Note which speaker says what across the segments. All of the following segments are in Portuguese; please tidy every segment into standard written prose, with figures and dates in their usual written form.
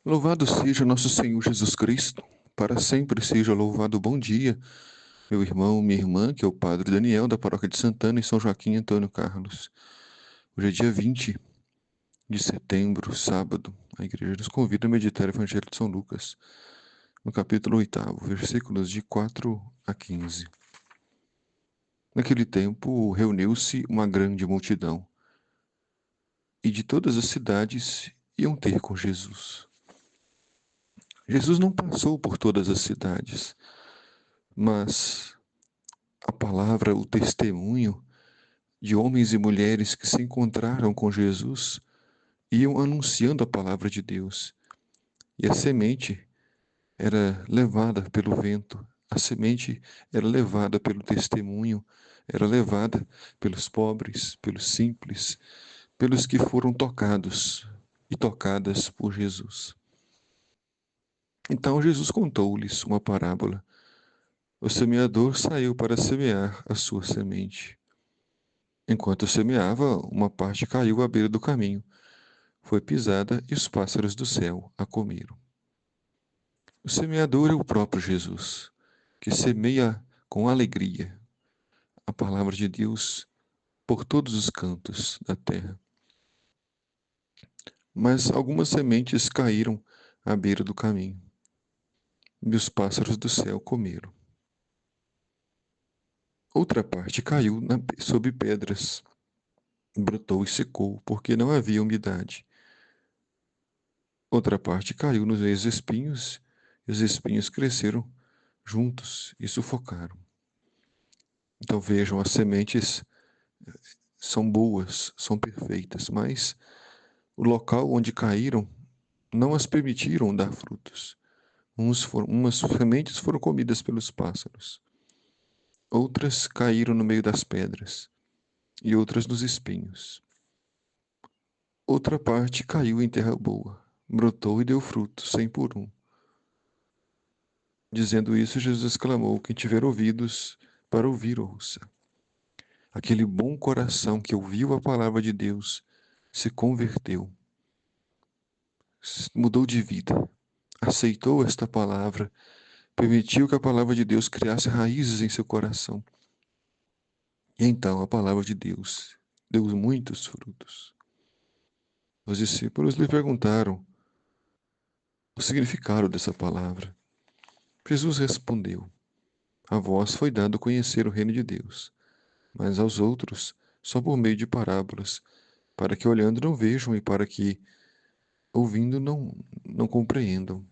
Speaker 1: Louvado seja nosso Senhor Jesus Cristo, para sempre seja louvado. Bom dia, meu irmão, minha irmã, que é o Padre Daniel, da Paróquia de Santana, em São Joaquim Antônio Carlos. Hoje é dia 20 de setembro, sábado. A igreja nos convida a meditar o Evangelho de São Lucas, no capítulo 8, versículos de 4 a 15. Naquele tempo, reuniu-se uma grande multidão, e de todas as cidades iam ter com Jesus. Jesus não passou por todas as cidades, mas a palavra, o testemunho de homens e mulheres que se encontraram com Jesus iam anunciando a palavra de Deus. E a semente era levada pelo vento, a semente era levada pelo testemunho, era levada pelos pobres, pelos simples, pelos que foram tocados e tocadas por Jesus. Então Jesus contou-lhes uma parábola. O semeador saiu para semear a sua semente. Enquanto semeava, uma parte caiu à beira do caminho, foi pisada e os pássaros do céu a comeram. O semeador é o próprio Jesus, que semeia com alegria a palavra de Deus por todos os cantos da terra. Mas algumas sementes caíram à beira do caminho, e os pássaros do céu comeram. Outra parte caiu sob pedras, brotou e secou, porque não havia umidade. Outra parte caiu nos meios espinhos, e os espinhos cresceram juntos e sufocaram. Então vejam, as sementes são boas, são perfeitas, mas o local onde caíram não as permitiram dar frutos. Umas sementes foram comidas pelos pássaros, outras caíram no meio das pedras e outras nos espinhos. Outra parte caiu em terra boa, brotou e deu fruto, 100 por 1. Dizendo isso, Jesus exclamou: quem tiver ouvidos para ouvir, ouça. Aquele bom coração que ouviu a palavra de Deus se converteu, mudou de vida, aceitou esta palavra, permitiu que a palavra de Deus criasse raízes em seu coração. E então a palavra de Deus deu muitos frutos. Os discípulos lhe perguntaram o significado dessa palavra. Jesus respondeu: a vós foi dado conhecer o reino de Deus, mas aos outros só por meio de parábolas, para que olhando não vejam e para que ouvindo não compreendam.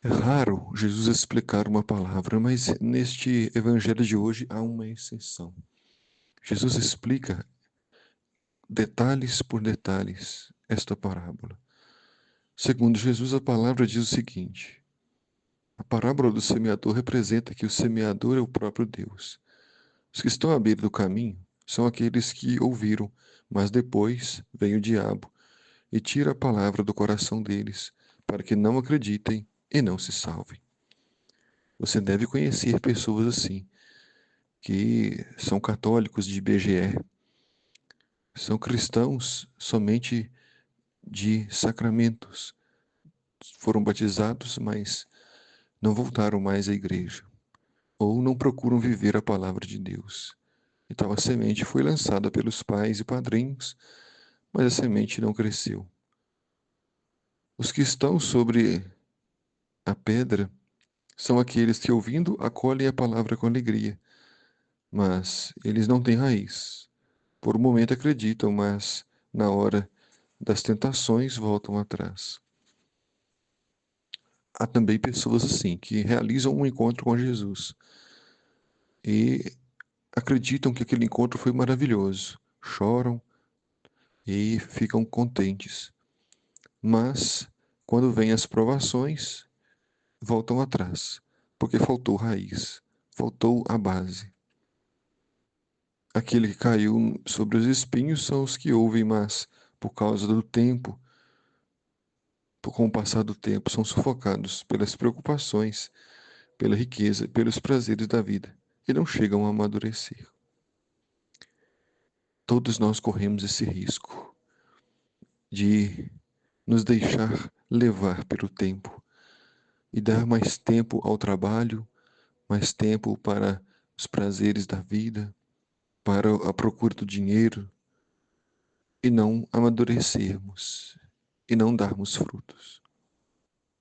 Speaker 1: É raro Jesus explicar uma palavra, mas neste evangelho de hoje há uma exceção. Jesus explica detalhes por detalhes esta parábola. Segundo Jesus, a palavra diz o seguinte: a parábola do semeador representa que o semeador é o próprio Deus. Os que estão à beira do caminho são aqueles que ouviram, mas depois vem o diabo e tira a palavra do coração deles, para que não acreditem e não se salvem. Você deve conhecer pessoas assim, que são católicos de IBGE, são cristãos somente de sacramentos, foram batizados, mas não voltaram mais à igreja, ou não procuram viver a palavra de Deus. Então a semente foi lançada pelos pais e padrinhos, mas a semente não cresceu. Os que estão sobre a pedra são aqueles que, ouvindo, acolhem a palavra com alegria, mas eles não têm raiz. Por um momento acreditam, mas na hora das tentações voltam atrás. Há também pessoas assim, que realizam um encontro com Jesus e acreditam que aquele encontro foi maravilhoso, choram e ficam contentes. Mas, quando vêm as provações, voltam atrás, porque faltou raiz, faltou a base. Aquele que caiu sobre os espinhos são os que ouvem, mas, por causa do tempo, com o passar do tempo, são sufocados pelas preocupações, pela riqueza, pelos prazeres da vida, e não chegam a amadurecer. Todos nós corremos esse risco de nos deixar levar pelo tempo e dar mais tempo ao trabalho, mais tempo para os prazeres da vida, para a procura do dinheiro, e não amadurecermos e não darmos frutos.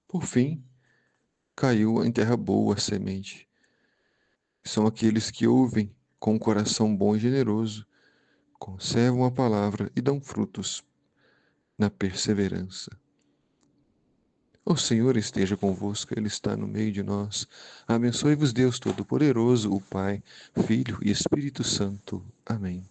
Speaker 1: Por fim, caiu em terra boa a semente. São aqueles que ouvem com um coração bom e generoso, conservam a palavra e dão frutos na perseverança. O Senhor esteja convosco, Ele está no meio de nós. Abençoe-vos Deus Todo-Poderoso, o Pai, Filho e Espírito Santo. Amém.